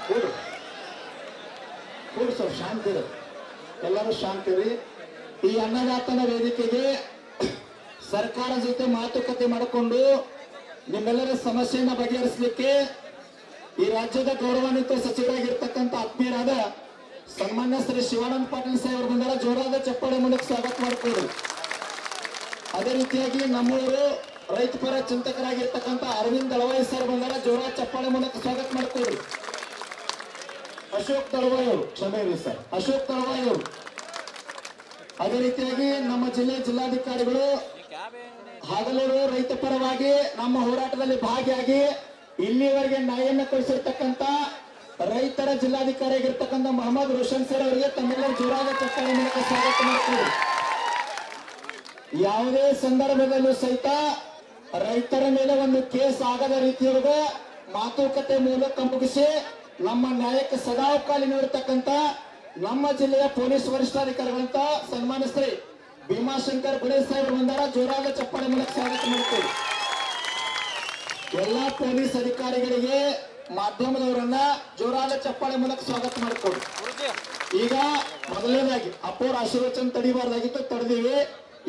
ಕೂಡು ಕೂಡು ಸ್ವಲ್ಪ ಶಾಂತಿರು, ಎಲ್ಲರೂ ಶಾಂತಿರಿ. ಈ ಅನ್ನದಾತನ ವೇದಿಕೆಗೆ ಸರ್ಕಾರ ಜೊತೆ ಮಾತುಕತೆ ಮಾಡಿಕೊಂಡು ನಿಮ್ಮೆಲ್ಲರ ಸಮಸ್ಯೆಯನ್ನು ಬಗೆಹರಿಸಲಿಕ್ಕೆ ಈ ರಾಜ್ಯದ ಗೌರವಾನ್ವಿತ ಸಚಿವರಾಗಿರ್ತಕ್ಕಂಥ ಆತ್ಮೀಯರಾದ ಸನ್ಮಾನ್ಯ ಶ್ರೀ ಶಿವಾನಂದ ಪಾಟೀಲ್ ಸಾಹೇಬ್ ಬಂದಾರ. ಜೋರಾದ ಚಪ್ಪಾಳೆ ಮೂಲಕ ಸ್ವಾಗತ ಮಾಡಿಕೊಡು. ಅದೇ ರೀತಿಯಾಗಿ ನಮ್ಮವರು ರೈತ ಪರ ಚಿಂತಕರಾಗಿರ್ತಕ್ಕಂಥ ಅರವಿಂದ್ ದಳವಾಯಿ ಸರ್ ಬಂದಾರ. ಜೋರಾದ ಚಪ್ಪಾಳೆ ಮೂಲಕ ಸ್ವಾಗತ ಮಾಡಿಕೊಡ್ರಿ. ಅಶೋಕ್ ದಳವಾಯಿ ಅವರು, ಕ್ಷಮೆ ಇರಲಿ ಸರ್, ಅಶೋಕ್ ದಳವಾಯಿ ಅವರು. ಅದೇ ರೀತಿಯಾಗಿ ನಮ್ಮ ಜಿಲ್ಲಾಧಿಕಾರಿಗಳು ಹಗಲೂರು ರೈತ ಪರವಾಗಿ ನಮ್ಮ ಹೋರಾಟದಲ್ಲಿ ಭಾಗಿಯಾಗಿ ಇಲ್ಲಿವರೆಗೆ ನ್ಯಾಯವನ್ನು ಕೊಡಿಸಿರ್ತಕ್ಕಂಥ ರೈತರ ಜಿಲ್ಲಾಧಿಕಾರಿ ಆಗಿರ್ತಕ್ಕಂಥ ಮೊಹಮ್ಮದ್ ರೋಷನ್ ಸರ್ ಅವರಿಗೆ ತಮ್ಮೆಲ್ಲರ ಜೋರಾದ ಚಪ್ಪಾಳೆ ಮೂಲಕ ಸ್ವಾಗತ ಮಾಡಿಕೊಳ್ಳಿ. ಯಾವುದೇ ಸಂದರ್ಭದಲ್ಲೂ ಸಹಿತ ರೈತರ ಮೇಲೆ ಒಂದು ಕೇಸ್ ಆಗದ ರೀತಿಯೊಳಗೆ ಮಾತುಕತೆ ಮೂಲಕ ಮುಗಿಸಿ ನಮ್ಮ ನ್ಯಾಯಕ್ಕೆ ಸದಾವಕಾಲಿನಿರ್ತಕ್ಕಂಥ ನಮ್ಮ ಜಿಲ್ಲೆಯ ಪೊಲೀಸ್ ವರಿಷ್ಠಾಧಿಕಾರಿಗಳಂತ ಸನ್ಮಾನ್ಯ ಶ್ರೀ ಭೀಮಾಶಂಕರ್ ಗುಡೇ ಸಾಹೇಬರು ಬಂದಾರ. ಜೋರಾದ ಚಪ್ಪಾಳೆ ಮೂಲಕ ಸ್ವಾಗತ ಮಾಡಿಕೊಳ್ಳಿ. ಎಲ್ಲಾ ಪೊಲೀಸ್ ಅಧಿಕಾರಿಗಳಿಗೆ, ಮಾಧ್ಯಮದವರನ್ನ ಜೋರಾದ ಚಪ್ಪಾಳೆ ಮೂಲಕ ಸ್ವಾಗತ ಮಾಡಿಕೊಳ್ಳಿ. ಈಗ ಮೊದಲನೇದಾಗಿ ಅಪ್ಪೋರ ಆಶೀರ್ವಚನ ತಡಿಬಾರ್ದಾಗಿತ್ತು, ತಡೆದಿವಿ.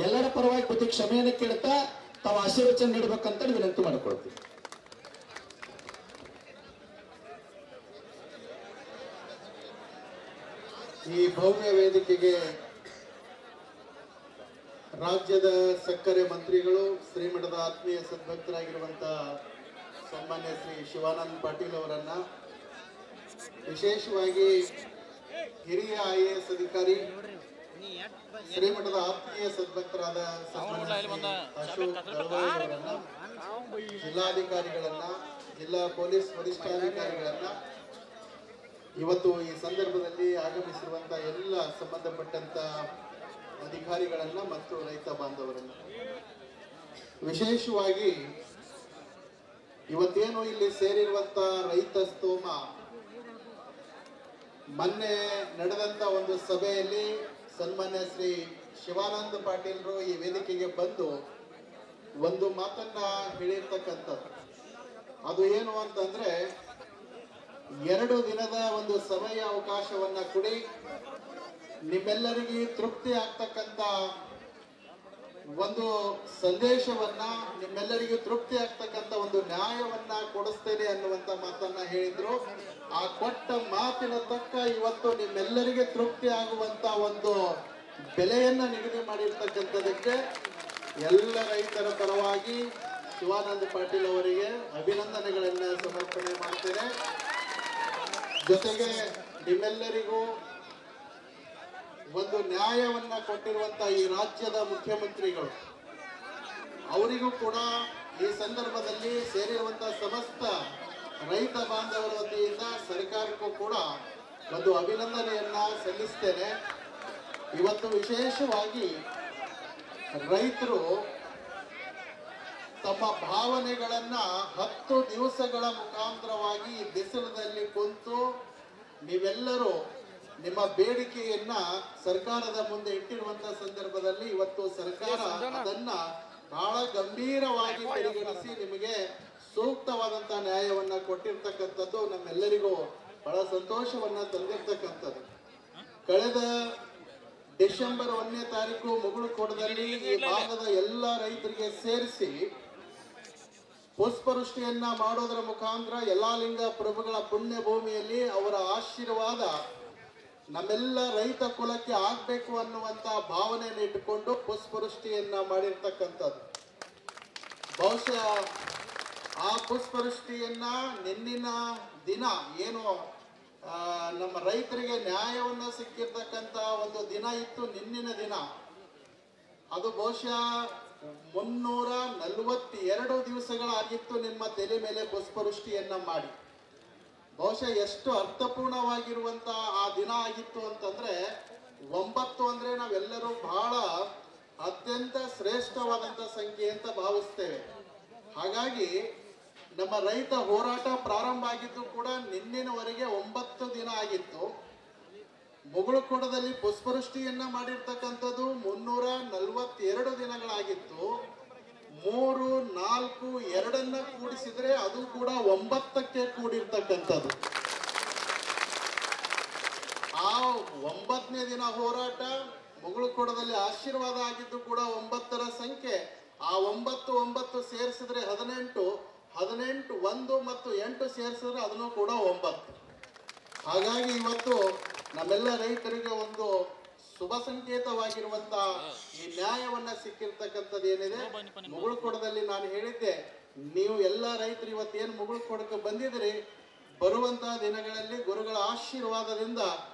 ಎಲ್ಲರ ಪರವಾಗಿ ಬುದ್ಧಿ ಕ್ಷಮೆಯನ್ನು ಕೇಳ್ತಾ ತಾವು ಆಶೀರ್ವಚನ ನೀಡಬೇಕಂತ ವಿನಂತಿ ಮಾಡಿಕೊಳ್ತೀವಿ. ಈ ಭವ್ಯ ವೇದಿಕೆಗೆ ರಾಜ್ಯದ ಸಕ್ಕರೆ ಮಂತ್ರಿಗಳು, ಶ್ರೀಮಠದ ಆತ್ಮೀಯ ಸದ್ಭಕ್ತರಾಗಿರುವಂತಹ ಸನ್ಮಾನ್ಯ ಶ್ರೀ ಶಿವಾನಂದ ಪಾಟೀಲ್ ಅವರನ್ನ, ವಿಶೇಷವಾಗಿ ಹಿರಿಯ IAS ಅಧಿಕಾರಿ, ಶ್ರೀಮಠದ ಆತ್ಮೀಯ ಸದ್ಭಕ್ತರಾದ ಅಶೋಕ್ ದಳವಾಯಿ ಅವರನ್ನ, ಜಿಲ್ಲಾಧಿಕಾರಿಗಳನ್ನ, ಜಿಲ್ಲಾ ಪೊಲೀಸ್ ವರಿಷ್ಠಾಧಿಕಾರಿಗಳನ್ನ, ಇವತ್ತು ಈ ಸಂದರ್ಭದಲ್ಲಿ ಆಗಮಿಸಿರುವಂತಹ ಎಲ್ಲ ಸಂಬಂಧಪಟ್ಟಂತ ಅಧಿಕಾರಿಗಳನ್ನ ಮತ್ತು ರೈತ ಬಾಂಧವರನ್ನ, ವಿಶೇಷವಾಗಿ ಇವತ್ತೇನು ಇಲ್ಲಿ ಸೇರಿರುವಂತ ರೈತ ಸ್ತೋಮ, ಮೊನ್ನೆ ನಡೆದಂತ ಒಂದು ಸಭೆಯಲ್ಲಿ ಸನ್ಮಾನ್ಯ ಶ್ರೀ ಶಿವಾನಂದ ಪಾಟೀಲ್ರು ಈ ವೇದಿಕೆಗೆ ಬಂದು ಒಂದು ಮಾತನ್ನ ಹೇಳಿರ್ತಕ್ಕಂಥದ್ದು. ಅದು ಏನು ಅಂತಂದ್ರೆ, 2 ದಿನದ ಒಂದು ಸಮಯ ಅವಕಾಶವನ್ನ ಕೊಡಿ, ನಿಮ್ಮೆಲ್ಲರಿಗೆ ತೃಪ್ತಿ ಆಗ್ತಕ್ಕಂಥ ಒಂದು ಸಂದೇಶವನ್ನ, ನಿಮ್ಮೆಲ್ಲರಿಗೂ ತೃಪ್ತಿ ಆಗ್ತಕ್ಕಂಥ ಒಂದು ನ್ಯಾಯವನ್ನ ಕೊಡಿಸ್ತೇನೆ ಅನ್ನುವಂತ ಮಾತನ್ನ ಹೇಳಿದ್ರು. ಆ ಕೊಟ್ಟ ಮಾತಿನ ತಕ್ಕ ಇವತ್ತು ನಿಮ್ಮೆಲ್ಲರಿಗೆ ತೃಪ್ತಿ ಆಗುವಂತ ಒಂದು ಬೆಲೆಯನ್ನ ನಿಗದಿ ಮಾಡಿರ್ತಕ್ಕಂಥದಕ್ಕೆ ಎಲ್ಲ ರೈತರ ಪರವಾಗಿ ಶಿವಾನಂದ ಪಾಟೀಲ್ ಅವರಿಗೆ ಅಭಿನಂದನೆಗಳನ್ನ ಸಮರ್ಪಣೆ ಮಾಡ್ತೇನೆ. ಜೊತೆಗೆ ನಿಮ್ಮೆಲ್ಲರಿಗೂ ಒಂದು ನ್ಯಾಯವನ್ನ ಕೊಟ್ಟಿರುವಂತ ಈ ರಾಜ್ಯದ ಮುಖ್ಯಮಂತ್ರಿಗಳು, ಅವರಿಗೂ ಕೂಡ ಈ ಸಂದರ್ಭದಲ್ಲಿ ಸೇರಿರುವಂತಹ ಸಮಸ್ತ ರೈತ ಬಾಂಧವರ ವತಿಯಿಂದ ಸರ್ಕಾರಕ್ಕೂ ಕೂಡ ಒಂದು ಅಭಿನಂದನೆಯನ್ನ ಸಲ್ಲಿಸ್ತೇನೆ. ಇವತ್ತು ವಿಶೇಷವಾಗಿ ರೈತರು ತಮ್ಮ ಭಾವನೆಗಳನ್ನ 10 ದಿವಸಗಳ ಮುಖಾಂತರವಾಗಿ ಬಿಸಿಲದಲ್ಲಿ ಕುಂತು ನೀವೆಲ್ಲರೂ ನಿಮ್ಮ ಬೇಡಿಕೆಯನ್ನ ಸರ್ಕಾರದ ಮುಂದೆ ಇಟ್ಟಿರುವಂತಹ ಸಂದರ್ಭದಲ್ಲಿ ಇವತ್ತು ಸರ್ಕಾರ ಅದನ್ನ ಬಹಳ ಗಂಭೀರವಾಗಿ ಪರಿಗಣಿಸಿ ನಿಮಗೆ ಸೂಕ್ತವಾದಂತಹ ನ್ಯಾಯವನ್ನ ಕೊಟ್ಟಿರ್ತಕ್ಕಂಥದ್ದು ನಮ್ಮೆಲ್ಲರಿಗೂ ಬಹಳ ಸಂತೋಷವನ್ನ ತಂದಿರ್ತಕ್ಕಂಥದ್ದು. ಕಳೆದ ಡಿಸೆಂಬರ್ 1ನೇ ತಾರೀಕು ಮುಗುಳುಕೋಟದಲ್ಲಿ ಈ ಭಾಗದ ಎಲ್ಲ ರೈತರಿಗೆ ಸೇರಿಸಿ ಪುಷ್ಪವೃಷ್ಟಿಯನ್ನ ಮಾಡೋದರ ಮುಖಾಂತರ ಯಲ್ಲಾಲಿಂಗ ಪ್ರಭುಗಳ ಪುಣ್ಯ ಭೂಮಿಯಲ್ಲಿ ಅವರ ಆಶೀರ್ವಾದ ನಮ್ಮೆಲ್ಲ ರೈತ ಕುಲಕ್ಕೆ ಆಗ್ಬೇಕು ಅನ್ನುವಂತ ಭಾವನೆಯನ್ನು ಇಟ್ಟುಕೊಂಡು ಪುಷ್ಪವೃಷ್ಟಿಯನ್ನ ಮಾಡಿರ್ತಕ್ಕಂಥದ್ದು. ಬಹುಶಃ ಆ ಪುಷ್ಪವೃಷ್ಟಿಯನ್ನ ನಿನ್ನಿನ ದಿನ ಏನು ನಮ್ಮ ರೈತರಿಗೆ ನ್ಯಾಯವನ್ನ ಸಿಕ್ಕಿರ್ತಕ್ಕಂಥ ಒಂದು ದಿನ ಇತ್ತು, ನಿನ್ನಿನ ದಿನ. ಅದು ಬಹುಶಃ 342 ದಿವಸಗಳಾಗಿತ್ತು ನಿಮ್ಮ ತಲೆ ಮೇಲೆ ಪುಷ್ಪವೃಷ್ಟಿಯನ್ನ ಮಾಡಿ. ಬಹುಶಃ ಎಷ್ಟು ಅರ್ಥಪೂರ್ಣವಾಗಿರುವಂತ ಆ ದಿನ ಆಗಿತ್ತು ಅಂತಂದ್ರೆ, 9 ಅಂದ್ರೆ ನಾವೆಲ್ಲರೂ ಬಹಳ ಅತ್ಯಂತ ಶ್ರೇಷ್ಠವಾದಂತ ಸಂಖ್ಯೆ ಅಂತ ಭಾವಿಸ್ತೇವೆ. ಹಾಗಾಗಿ ನಮ್ಮ ರೈತ ಹೋರಾಟ ಪ್ರಾರಂಭ ಆಗಿದ್ದು ಕೂಡ ನಿನ್ನಿನವರೆಗೆ 9 ದಿನ ಆಗಿತ್ತು. ಮುಗುಳುಕೋಟದಲ್ಲಿ ಪುಷ್ಪವೃಷ್ಟಿಯನ್ನ ಮಾಡಿರ್ತಕ್ಕಂಥದ್ದು 342 ದಿನಗಳಾಗಿತ್ತು. 3, 4, 2 ಕೂಡಿಸಿದ್ರೆ ಅದು ಕೂಡ 9ಕ್ಕೆ ಕೂಡಿರ್ತಕ್ಕಂಥದ್ದು. 9ನೇ ದಿನ ಹೋರಾಟ ಮುಗುಳುಕೋಡದಲ್ಲಿ ಆಶೀರ್ವಾದ ಆಗಿದ್ದು ಕೂಡ 9ರ ಸಂಖ್ಯೆ. ಆ 9 ಸೇರಿಸಿದ್ರೆ 18, 1 ಮತ್ತು 8 ಸೇರಿಸಿದ್ರೆ ಅದನ್ನು ಕೂಡ 9. ಹಾಗಾಗಿ ಇವತ್ತು ನಮ್ಮೆಲ್ಲ ರೈತರಿಗೆ ಒಂದು ಶುಭ ಸಂಕೇತವಾಗಿರುವಂತ ಈ ನ್ಯಾಯವನ್ನ ಸಿಕ್ಕಿರ್ತಕ್ಕಂಥದ್ದು ಏನಿದೆ ಮುಗುಳುಕೋಡದಲ್ಲಿ. ನಾನು ಹೇಳಿದ್ದೆ, ನೀವು ಎಲ್ಲ ರೈತರು ಇವತ್ತೇನು ಮುಗುಳುಕೋಡಕ್ಕೆ ಬಂದಿದ್ರಿ, ಬರುವಂತಹ ದಿನಗಳಲ್ಲಿ ಗುರುಗಳ ಆಶೀರ್ವಾದದಿಂದ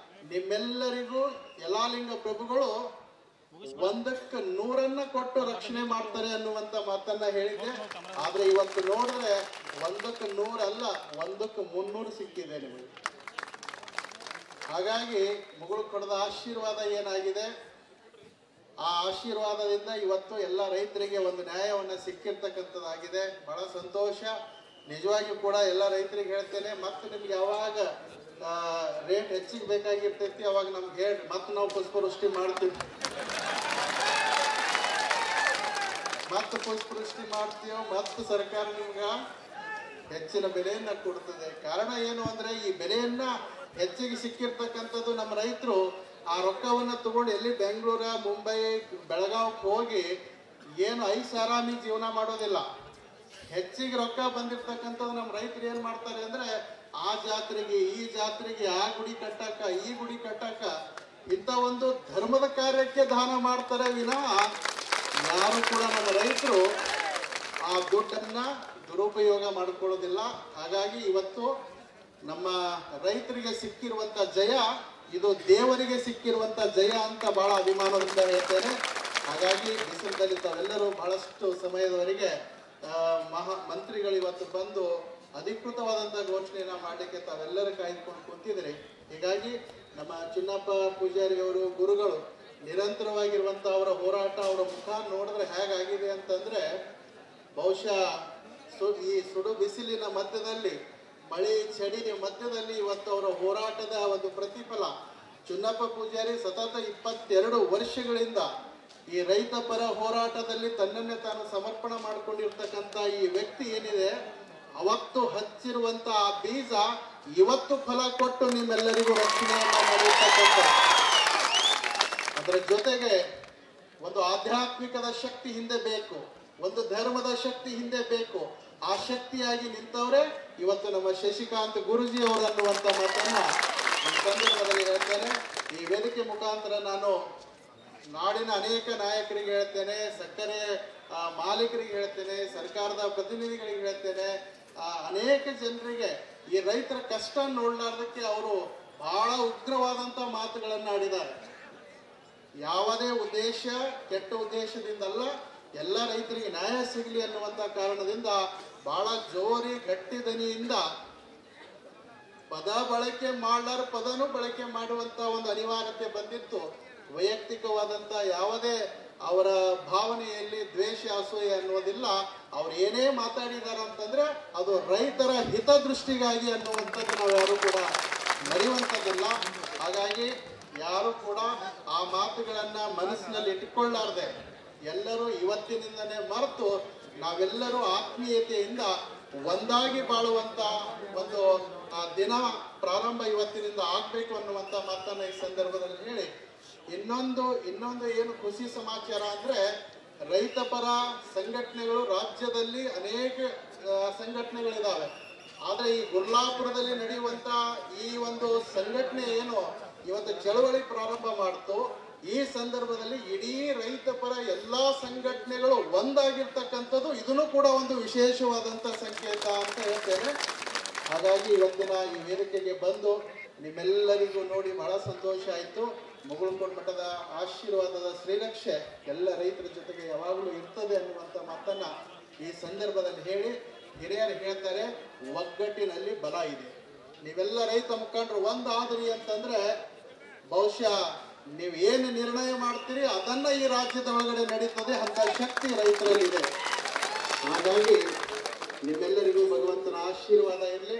ನಿಮ್ಮೆಲ್ಲರಿಗೂ ಯಲಾಲಿಂಗ ಪ್ರಭುಗಳು 1ಕ್ಕೆ 100 ಕೊಟ್ಟು ರಕ್ಷಣೆ ಮಾಡ್ತಾರೆ ಅನ್ನುವಂತ ಮಾತನ್ನ ಹೇಳಿದ್ದೆ. ಆದ್ರೆ ಇವತ್ತು ನೋಡಿದ್ರೆ 1ಕ್ಕೆ 100 ಅಲ್ಲ, 1ಕ್ಕೆ 300 ಸಿಕ್ಕಿದೆ ನಿಮಗೆ. ಹಾಗಾಗಿ ಮುಗುಳುಕೋಡದ ಆಶೀರ್ವಾದ ಏನಾಗಿದೆ, ಆ ಆಶೀರ್ವಾದದಿಂದ ಇವತ್ತು ಎಲ್ಲ ರೈತರಿಗೆ ಒಂದು ನ್ಯಾಯವನ್ನ ಸಿಕ್ಕಿರ್ತಕ್ಕಂಥದ್ದಾಗಿದೆ. ಬಹಳ ಸಂತೋಷ. ನಿಜವಾಗಿಯೂ ಕೂಡ ಎಲ್ಲ ರೈತರಿಗೆ ಹೇಳ್ತೇನೆ, ಮತ್ತೆ ನಿಮ್ಗೆ ಯಾವಾಗ ರೇಟ್ ಹೆಚ್ಚಿಗೆ ಬೇಕಾಗಿರ್ತೈತಿ ಅವಾಗ ನಮ್ಗೆ ಹೇಳಿ, ಮತ್ತೆ ನಾವು ಪುಷ್ಪವೃಷ್ಟಿ ಮಾಡ್ತೀವಿ, ಮತ್ತೆ ಪುಷ್ಪವೃಷ್ಟಿ ಮಾಡ್ತೀವೋ, ಮತ್ತೆ ಸರ್ಕಾರ ನಿಮ್ಗೆ ಹೆಚ್ಚಿನ ಬೆಲೆಯನ್ನ ಕೊಡ್ತದೆ. ಕಾರಣ ಏನು ಅಂದ್ರೆ, ಈ ಬೆಲೆಯನ್ನ ಹೆಚ್ಚಿಗೆ ಸಿಕ್ಕಿರ್ತಕ್ಕಂಥದ್ದು ನಮ್ಮ ರೈತರು ಆ ರೊಕ್ಕವನ್ನ ತಗೊಂಡು ಎಲ್ಲಿ ಬೆಂಗಳೂರ, ಮುಂಬೈ, ಬೆಳಗಾವಿಗೆ ಹೋಗಿ ಏನು ಐಷಾರಾಮಿ ಜೀವನ ಮಾಡೋದಿಲ್ಲ. ಹೆಚ್ಚಿಗೆ ರೊಕ್ಕ ಬಂದಿರ್ತಕ್ಕಂಥದ್ದು ನಮ್ಮ ರೈತರು ಏನ್ ಮಾಡ್ತಾರೆ ಅಂದ್ರೆ, ಆ ಜಾತ್ರೆಗೆ, ಈ ಜಾತ್ರೆಗೆ, ಆ ಗುಡಿ ಕಟ್ಟಕ, ಈ ಗುಡಿ ಕಟ್ಟಕ, ಇಂಥ ಒಂದು ಧರ್ಮದ ಕಾರ್ಯಕ್ಕೆ ದಾನ ಮಾಡ್ತಾರೆ ವಿನಃ ಯಾರು ಕೂಡ ನಮ್ಮ ರೈತರು ಆ ದುಡ್ಡನ್ನ ದುರುಪಯೋಗ ಮಾಡಿಕೊಳ್ಳೋದಿಲ್ಲ. ಹಾಗಾಗಿ ಇವತ್ತು ನಮ್ಮ ರೈತರಿಗೆ ಸಿಕ್ಕಿರುವಂತ ಜಯ ಇದು ದೇವರಿಗೆ ಸಿಕ್ಕಿರುವಂತ ಜಯ ಅಂತ ಬಹಳ ಅಭಿಮಾನದಿಂದ ಹೇಳ್ತೇನೆ. ಹಾಗಾಗಿ ಬಿಸಿಲದಲ್ಲಿ ತಾವೆಲ್ಲರೂ ಬಹಳಷ್ಟು ಸಮಯದವರೆಗೆ ಮಂತ್ರಿಗಳು ಇವತ್ತು ಬಂದು ಅಧಿಕೃತವಾದಂತಹ ಘೋಷಣೆಯನ್ನ ಮಾಡಲಿಕ್ಕೆ ತಾವೆಲ್ಲರೂ ಕಾಯ್ದುಕೊಂಡು ಕೂತಿದ್ರಿ. ಹೀಗಾಗಿ ನಮ್ಮ ಚಿನ್ನಪ್ಪ ಪೂಜಾರಿ ಅವರು ಗುರುಗಳು ನಿರಂತರವಾಗಿರುವಂತ ಅವರ ಹೋರಾಟ, ಅವರ ಮುಖ ನೋಡಿದ್ರೆ ಹೇಗಾಗಿದೆ ಅಂತಂದ್ರೆ, ಬಹುಶಃ ಈ ಸುಡು ಬಿಸಿಲಿನ ಮಧ್ಯದಲ್ಲಿ, ಮಳೆ ಚಳಿ ಮಧ್ಯದಲ್ಲಿ ಇವತ್ತು ಅವರ ಹೋರಾಟದ ಒಂದು ಪ್ರತಿಫಲ. ಚಿನ್ನಪ್ಪ ಪೂಜಾರಿ ಸತತ 22 ವರ್ಷಗಳಿಂದ ಈ ರೈತ ಪರ ಹೋರಾಟದಲ್ಲಿ ತನ್ನನ್ನೇ ತಾನು ಸಮರ್ಪಣೆ ಮಾಡಿಕೊಂಡಿರ್ತಕ್ಕಂಥ ಈ ವ್ಯಕ್ತಿ ಏನಿದೆ, ಅವತ್ತು ಹಚ್ಚಿರುವಂತ ಆ ಬೀಜ ಇವತ್ತು ಫಲ ಕೊಟ್ಟು ನಿಮ್ಮೆಲ್ಲರಿಗೂ ರಕ್ಷಣೆಯನ್ನ ಮಾಡಿರ್ತಕ್ಕಂಥ. ಅದರ ಜೊತೆಗೆ ಒಂದು ಆಧ್ಯಾತ್ಮಿಕದ ಶಕ್ತಿ ಹಿಂದೆ ಬೇಕು, ಒಂದು ಧರ್ಮದ ಶಕ್ತಿ ಹಿಂದೆ ಬೇಕು. ಆ ಶಕ್ತಿಯಾಗಿ ನಿಂತವರೇ ಇವತ್ತು ನಮ್ಮ ಶಶಿಕಾಂತ್ ಗುರುಜಿ ಅವರು ಅನ್ನುವಂತ ಮಾತನ್ನ ಈ ಸಂದರ್ಭದಲ್ಲಿ ಹೇಳ್ತೇನೆ. ಈ ವೇದಿಕೆ ಮುಖಾಂತರ ನಾನು ನಾಡಿನ ಅನೇಕ ನಾಯಕರಿಗೆ ಹೇಳ್ತೇನೆ, ಸಕ್ಕರೆ ಮಾಲೀಕರಿಗೆ ಹೇಳ್ತೇನೆ, ಸರ್ಕಾರದ ಪ್ರತಿನಿಧಿಗಳಿಗೆ ಹೇಳ್ತೇನೆ, ಅನೇಕ ಜನರಿಗೆ ಈ ರೈತರ ಕಷ್ಟ ನೋಡ್ಲಾರ್ದಕ್ಕೆ ಅವರು ಬಹಳ ಉಗ್ರವಾದಂತ ಮಾತುಗಳನ್ನು ಆಡಿದ್ದಾರೆ. ಯಾವುದೇ ಉದ್ದೇಶ, ಕೆಟ್ಟ ಉದ್ದೇಶದಿಂದಲ್ಲ, ಎಲ್ಲ ರೈತರಿಗೆ ನ್ಯಾಯ ಸಿಗಲಿ ಅನ್ನುವಂತ ಕಾರಣದಿಂದ ಬಹಳ ಜೋರಿ ಗಟ್ಟಿ ದನಿಯಿಂದ ಪದ ಬಳಕೆ ಮಾಡಲಾರ ಪದನೂ ಬಳಕೆ ಮಾಡುವಂತ ಒಂದು ಅನಿವಾರ್ಯತೆ ಬಂದಿತ್ತು. ವೈಯಕ್ತಿಕವಾದಂತ ಯಾವುದೇ ಅವರ ಭಾವನೆಯಲ್ಲಿ ದ್ವೇಷ, ಅಸೂಯೆ ಅನ್ನೋದಿಲ್ಲ. ಅವ್ರು ಏನೇ ಮಾತಾಡಿದಾರ ಅಂತಂದ್ರೆ ಅದು ರೈತರ ಹಿತದೃಷ್ಟಿಗಾಗಿ ಅನ್ನುವಂಥದ್ದು ನಾವು ಯಾರು ಕೂಡ ಮರೆಯುವಂಥದ್ದಲ್ಲ. ಹಾಗಾಗಿ ಯಾರು ಕೂಡ ಆ ಮಾತುಗಳನ್ನ ಮನಸ್ಸಿನಲ್ಲಿ ಇಟ್ಟುಕೊಳ್ಳಾರ್ದೆ ಎಲ್ಲರೂ ಇವತ್ತಿನಿಂದನೇ ಮರೆತು ನಾವೆಲ್ಲರೂ ಆತ್ಮೀಯತೆಯಿಂದ ಒಂದಾಗಿ ಬಾಳುವಂತ ಒಂದು ದಿನ ಪ್ರಾರಂಭ ಇವತ್ತಿನಿಂದ ಆಗ್ಬೇಕು ಅನ್ನುವಂತ ಮಾತನ್ನ ಈ ಸಂದರ್ಭದಲ್ಲಿ ಹೇಳಿ, ಇನ್ನೊಂದು ಏನು ಖುಷಿ ಸಮಾಚಾರ ಅಂದ್ರೆ, ರೈತ ಪರ ಸಂಘಟನೆಗಳು ರಾಜ್ಯದಲ್ಲಿ ಅನೇಕ ಸಂಘಟನೆಗಳಿದಾವೆ. ಆದ್ರೆ ಈ ಗುರ್ಲಾಪುರದಲ್ಲಿ ನಡೆಯುವಂತ ಈ ಒಂದು ಸಂಘಟನೆ ಏನು ಇವತ್ತು ಚಳವಳಿ ಪ್ರಾರಂಭ ಮಾಡ್ತು, ಈ ಸಂದರ್ಭದಲ್ಲಿ ಇಡೀ ರೈತ ಪರ ಎಲ್ಲಾ ಸಂಘಟನೆಗಳು ಒಂದಾಗಿರ್ತಕ್ಕಂಥದ್ದು ಇದನ್ನು ಕೂಡ ಒಂದು ವಿಶೇಷವಾದಂತ ಸಂಕೇತ ಅಂತ ಹೇಳ್ತೇನೆ. ಹಾಗಾಗಿ ಇವತ್ತಿನ ಈ ವೇದಿಕೆಗೆ ಬಂದು ನಿಮ್ಮೆಲ್ಲರಿಗೂ ನೋಡಿ ಬಹಳ ಸಂತೋಷ ಆಯಿತು. ಮುಗುಳುಕೋಡ್ ಮಠದ ಆಶೀರ್ವಾದದ ಶ್ರೀರಕ್ಷೆ ಎಲ್ಲ ರೈತರ ಜೊತೆಗೆ ಯಾವಾಗಲೂ ಇರ್ತದೆ ಅನ್ನುವಂಥ ಮಾತನ್ನ ಈ ಸಂದರ್ಭದಲ್ಲಿ ಹೇಳಿ, ಹಿರಿಯರು ಹೇಳ್ತಾರೆ, ಒಗ್ಗಟ್ಟಿನಲ್ಲಿ ಬಲ ಇದೆ. ನೀವೆಲ್ಲ ರೈತ ಮುಖಂಡರು ಒಂದಾದ್ರಿ ಅಂತಂದ್ರೆ ಬಹುಶಃ ನೀವು ಏನು ನಿರ್ಣಯ ಮಾಡ್ತೀರಿ ಅದನ್ನ ಈ ರಾಜ್ಯದ ಒಳಗಡೆ ನಡೀತದೆ, ಅಂತ ಶಕ್ತಿ ರೈತರಲ್ಲಿದೆ. ಹಾಗಾಗಿ ನಿಮ್ಮೆಲ್ಲರಿಗೂ ಭಗವಂತನ ಆಶೀರ್ವಾದ ಇರಲಿ.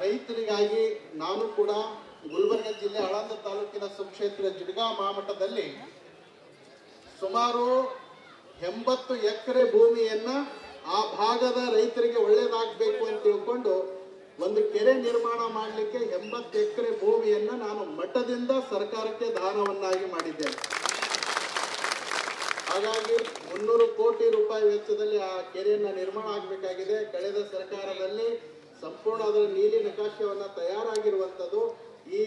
ರೈತರಿಗಾಗಿ ನಾನು ಕೂಡ ಗುಲ್ಬರ್ಗ ಜಿಲ್ಲೆ ಆಳಂದ ತಾಲೂಕಿನ ಸುಕ್ಷೇತ್ರ ಜಿಡ್ಗಾ ಮಹಾಮಠದಲ್ಲಿ ಸುಮಾರು 80 ಎಕರೆ ಭೂಮಿಯನ್ನ ಆ ಭಾಗದ ರೈತರಿಗೆ ಒಳ್ಳೇದಾಗಬೇಕು ಅಂತ ತಿಳ್ಕೊಂಡು ಒಂದು ಕೆರೆ ನಿರ್ಮಾಣ ಮಾಡಲಿಕ್ಕೆ 80 ಎಕರೆ ಭೂಮಿಯನ್ನ ನಾನು ಮಠದಿಂದ ಸರ್ಕಾರಕ್ಕೆ ದಾನವನ್ನಾಗಿ ಮಾಡಿದ್ದೇನೆ. ಹಾಗಾಗಿ 300 ಕೋಟಿ ರೂಪಾಯಿ ವೆಚ್ಚದಲ್ಲಿ ಆ ಕೆರೆಯನ್ನ ನಿರ್ಮಾಣ ಆಗಬೇಕಾಗಿದೆ. ಕಳೆದ ಸರ್ಕಾರದಲ್ಲಿ ಸಂಪೂರ್ಣ ಅದರ ನೀಲಿ ನಕಾಶೆಯನ್ನ ತಯಾರಾಗಿರುವಂಥದ್ದು. ಈ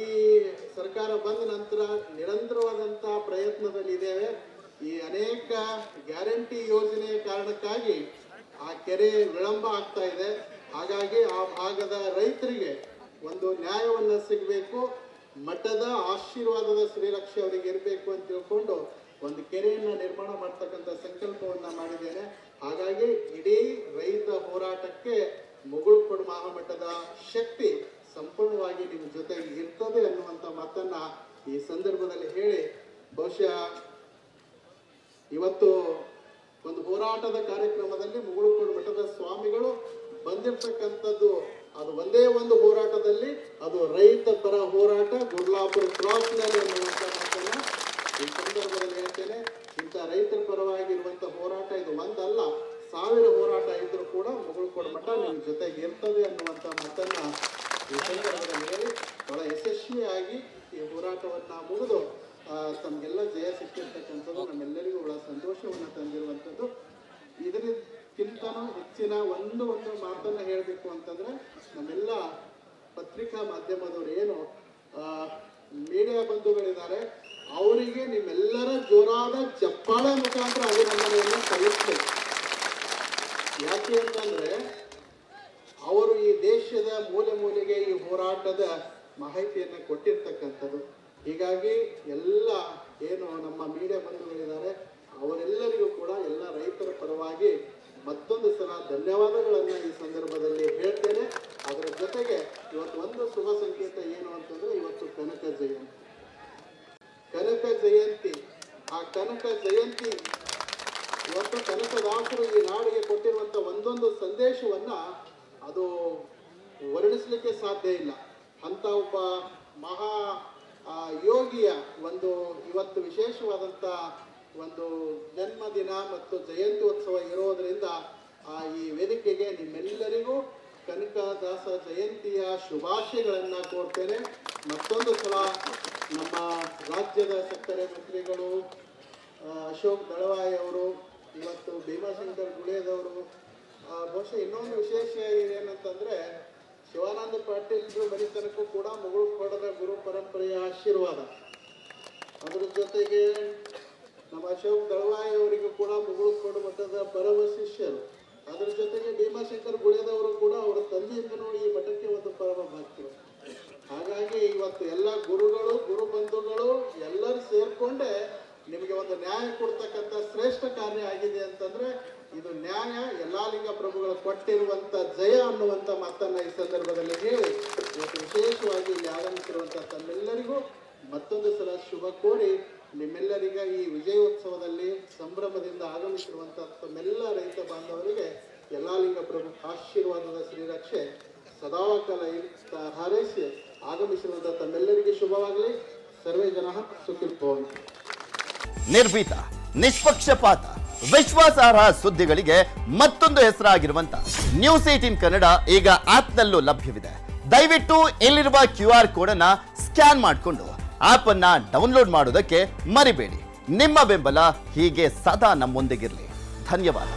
ಸರ್ಕಾರ ಬಂದ ನಂತರ ನಿರಂತರವಾದಂತಹ ಪ್ರಯತ್ನದಲ್ಲಿದ್ದೇವೆ. ಈ ಅನೇಕ ಗ್ಯಾರಂಟಿ ಯೋಜನೆಯ ಕಾರಣಕ್ಕಾಗಿ ಆ ಕೆರೆ ವಿಳಂಬ ಆಗ್ತಾ ಇದೆ. ಹಾಗಾಗಿ ಆ ಭಾಗದ ರೈತರಿಗೆ ಒಂದು ನ್ಯಾಯವನ್ನ ಸಿಗಬೇಕು, ಮಠದ ಆಶೀರ್ವಾದದ ಶ್ರೀರಕ್ಷೆ ಅವರಿಗೆ ಇರಬೇಕು ಅಂತ ತಿಳ್ಕೊಂಡು ಒಂದು ಕೆರೆಯನ್ನ ನಿರ್ಮಾಣ ಮಾಡ್ತಕ್ಕಂಥ ಸಂಕಲ್ಪವನ್ನ ಮಾಡಿದ್ದೇನೆ. ಹಾಗಾಗಿ ಇಡೀ ರೈತ ಹೋರಾಟಕ್ಕೆ ಮುಗುಳುಕೋಡು ಮಹಾಮಠದ ಶಕ್ತಿ ಸಂಪೂರ್ಣವಾಗಿ ನಿಮ್ಮ ಜೊತೆಗೆ ಇರ್ತದೆ ಅನ್ನುವಂಥ ಮಾತನ್ನ ಈ ಸಂದರ್ಭದಲ್ಲಿ ಹೇಳಿ, ಬಹುಶಃ ಇವತ್ತು ಒಂದು ಹೋರಾಟದ ಕಾರ್ಯಕ್ರಮದಲ್ಲಿ ಮುಗುಳುಕೋಡು ಮಠದ ಸ್ವಾಮಿಗಳು ಬಂದಿರ್ತಕ್ಕಂಥದ್ದು ಅದು ಒಂದೇ ಒಂದು ಹೋರಾಟದಲ್ಲಿ, ಅದು ರೈತ ಪರ ಹೋರಾಟ ಗುಡ್ಲಾಪುರ ಕ್ರಾಸ್ನಲ್ಲಿ ಅನ್ನುವಂಥ ಮಾತನ್ನ ಈ ಸಂದರ್ಭದಲ್ಲಿ ಹೇಳ್ತೇನೆ. ಇಂಥ ರೈತರ ಪರವಾಗಿರುವಂಥ ಹೋರಾಟ ಇದು ಒಂದಲ್ಲ, 1000 ಹೋರಾಟ ಇದ್ರೂ ಕೂಡ ಮುಗುಳುಕೋಡು ಮಠ ನಿಮ್ಮ ಜೊತೆಗೆ ಇರ್ತದೆ ಅನ್ನುವಂಥ ಮಾತನ್ನ ಈ ಸಂದರ್ಭದಲ್ಲಿ ಹೇಳಿ ಬಹಳ ಯಶಸ್ವಿಯಾಗಿ ಈ ಹೋರಾಟವನ್ನ ಮುಗಿದು ತಮಗೆಲ್ಲ ಸಿಕ್ಕಿರ್ತಕ್ಕಂಥದ್ದು ನಮ್ಮೆಲ್ಲರಿಗೂ ಬಹಳ ಸಂತೋಷವನ್ನು ತಂದಿರುವಂಥದ್ದು. ಇದಕ್ಕಿಂತನೂ ಹೆಚ್ಚಿನ ಒಂದು ಮಾತನ್ನ ಹೇಳಬೇಕು ಅಂತಂದ್ರೆ, ನಮ್ಮೆಲ್ಲ ಪತ್ರಿಕಾ ಮಾಧ್ಯಮದವರು ಏನು ಮೀಡಿಯಾ ಬಂಧುಗಳಿದ್ದಾರೆ ಅವರಿಗೆ ನಿಮ್ಮೆಲ್ಲರ ಜೋರಾದ ಚಪ್ಪಾಳೆ ಮುಖಾಂತರ ಅಭಿನಂದನೆಯನ್ನು ಸಲ್ಲಿಸಬೇಕು. ಯಾಕೆ ಅಂತಂದ್ರೆ ಅವರು ಈ ದೇಶದ ಮೂಲೆ ಮೂಲೆಗೆ ಈ ಹೋರಾಟದ ಮಾಹಿತಿಯನ್ನು ಕೊಟ್ಟಿರ್ತಕ್ಕಂಥದ್ದು. ಹೀಗಾಗಿ ಎಲ್ಲ ಏನು ನಮ್ಮ ಮೀಡಿಯಾ ಬಂಧುಗಳಿದ್ದಾರೆ ಅವರೆಲ್ಲರಿಗೂ ಕೂಡ ಎಲ್ಲ ರೈತರ ಪರವಾಗಿ ಮತ್ತೊಂದು ಸಲ ಧನ್ಯವಾದಗಳನ್ನು ಈ ಸಂದರ್ಭದಲ್ಲಿ ಹೇಳ್ತೇನೆ. ಅದರ ಜೊತೆಗೆ ಇವತ್ತು ಒಂದು ಶುಭ ಸಂಕೇತ ಏನು ಅಂತಂದ್ರೆ, ಇವತ್ತು ಕನಕ ಜಯಂತಿ. ಆ ಕನಕ ಜಯಂತಿ ಇವತ್ತು ಕನಕದಾಸರು ಈ ನಾಡಿಗೆ ಕೊಟ್ಟಿರುವಂತ ಒಂದೊಂದು ಸಂದೇಶವನ್ನ ಅದು ವರ್ಣಿಸಲಿಕ್ಕೆ ಸಾಧ್ಯ ಇಲ್ಲ. ಅಂತ ಒಬ್ಬ ಮಹಾ ಯೋಗಿಯ ಒಂದು ಇವತ್ತು ವಿಶೇಷವಾದಂಥ ಒಂದು ಜನ್ಮದಿನ ಮತ್ತು ಜಯಂತ್ಯೋತ್ಸವ ಇರೋದರಿಂದ ಈ ವೇದಿಕೆಗೆ ನಿಮ್ಮೆಲ್ಲರಿಗೂ ಕನಕದಾಸ ಜಯಂತಿಯ ಶುಭಾಶಯಗಳನ್ನು ಕೋರ್ತೇನೆ. ಮತ್ತೊಂದು ಸಲ ನಮ್ಮ ರಾಜ್ಯದ ಸಕ್ಕರೆ ಮಂತ್ರಿಗಳು ಅಶೋಕ್ ದಳವಾಯಿ ಅವರು, ಇವತ್ತು ಭೀಮಾಶಂಕರ್ ಗುಳೇದವರು, ಬಹುಶಃ ಇನ್ನೊಂದು ವಿಶೇಷ ಏನಂತಂದ್ರೆ ಶಿವಾನಂದ ಪಾಟೀಲ್ರು ಬರೀ ತನಕ ಕೂಡ ಮುಗುಳುಕೋಡದ ಗುರು ಪರಂಪರೆಯ ಆಶೀರ್ವಾದ. ಅದರ ಜೊತೆಗೆ ನಮ್ಮ ಅಶೋಕ್ ದಳವಾಯಿ ಅವರಿಗೂ ಕೂಡ ಮುಗುಳುಕೋಡು ಮಠದ ಪರಮ ಶಿಷ್ಯರು. ಅದರ ಜೊತೆಗೆ ಭೀಮಾಶಂಕರ್ ಗುಳೇದವರು ಕೂಡ ಅವರ ತಂದೆಯಿಂದನೂ ಈ ಮಠಕ್ಕೆ ಒಂದು ಪರಮ ಭಕ್ತರು. ಹಾಗಾಗಿ ಇವತ್ತು ಎಲ್ಲ ಗುರುಗಳು ಗುರು ಬಂಧುಗಳು ಎಲ್ಲರೂ ಸೇರ್ಕೊಂಡೆ ನಿಮಗೆ ಒಂದು ನ್ಯಾಯ ಕೊಡ್ತಕ್ಕಂಥ ಶ್ರೇಷ್ಠ ಕಾರ್ಯ ಆಗಿದೆ ಅಂತಂದ್ರೆ ಇದು ನ್ಯಾಯ ಯಲ್ಲಾಲಿಂಗ ಪ್ರಭುಗಳು ಕೊಟ್ಟಿರುವಂತ ಜಯ ಅನ್ನುವಂಥ ಮಾತನ್ನ ಈ ಸಂದರ್ಭದಲ್ಲಿ ಹೇಳಿ ಇವತ್ತು ವಿಶೇಷವಾಗಿ ಇಲ್ಲಿ ಆಗಮಿಸಿರುವಂತಹ ತಮ್ಮೆಲ್ಲರಿಗೂ ಮತ್ತೊಂದು ಸಲ ಶುಭ ಕೋರಿ, ನಿಮ್ಮೆಲ್ಲರಿಗ ಈ ವಿಜಯೋತ್ಸವದಲ್ಲಿ ಸಂಭ್ರಮದಿಂದ ಆಗಮಿಸಿರುವಂತಹ ತಮ್ಮೆಲ್ಲ ರೈತ ಬಾಂಧವರಿಗೆ ಯಲ್ಲಾಲಿಂಗ ಪ್ರಭು ಆಶೀರ್ವಾದದ ಶ್ರೀರಕ್ಷೆ ಸದಾಕಾಲ ಹಾರೈಸಿ ಆಗಮಿಸಿರುವಂತಹ ತಮ್ಮೆಲ್ಲರಿಗೆ ಶುಭವಾಗಲಿ. ಸರ್ವೇ ಜನಃ ಸುಖಿನೋ ಭವಂತು. ನಿರ್ಭೀತ, ನಿಷ್ಪಕ್ಷಪಾತ, ವಿಶ್ವಾಸಾರ್ಹ ಸುದ್ದಿಗಳಿಗೆ ಮತ್ತೊಂದು ಹೆಸರಾಗಿರುವಂತ ನ್ಯೂಸ್ 18 ಕನ್ನಡ ಈಗ ಆಪ್ನಲ್ಲೂ ಲಭ್ಯವಿದೆ. ದಯವಿಟ್ಟು ಇಲ್ಲಿರುವ QR ಕೋಡ್ ಅನ್ನ ಸ್ಕ್ಯಾನ್ ಮಾಡಿಕೊಂಡು ಆಪ್ ಅನ್ನ ಡೌನ್ಲೋಡ್ ಮಾಡೋದಕ್ಕೆ ಮರಿಬೇಡಿ. ನಿಮ್ಮ ಬೆಂಬಲ ಹೀಗೆ ಸದಾ ನಮ್ಮೊಂದಿಗಿರಲಿ. ಧನ್ಯವಾದ.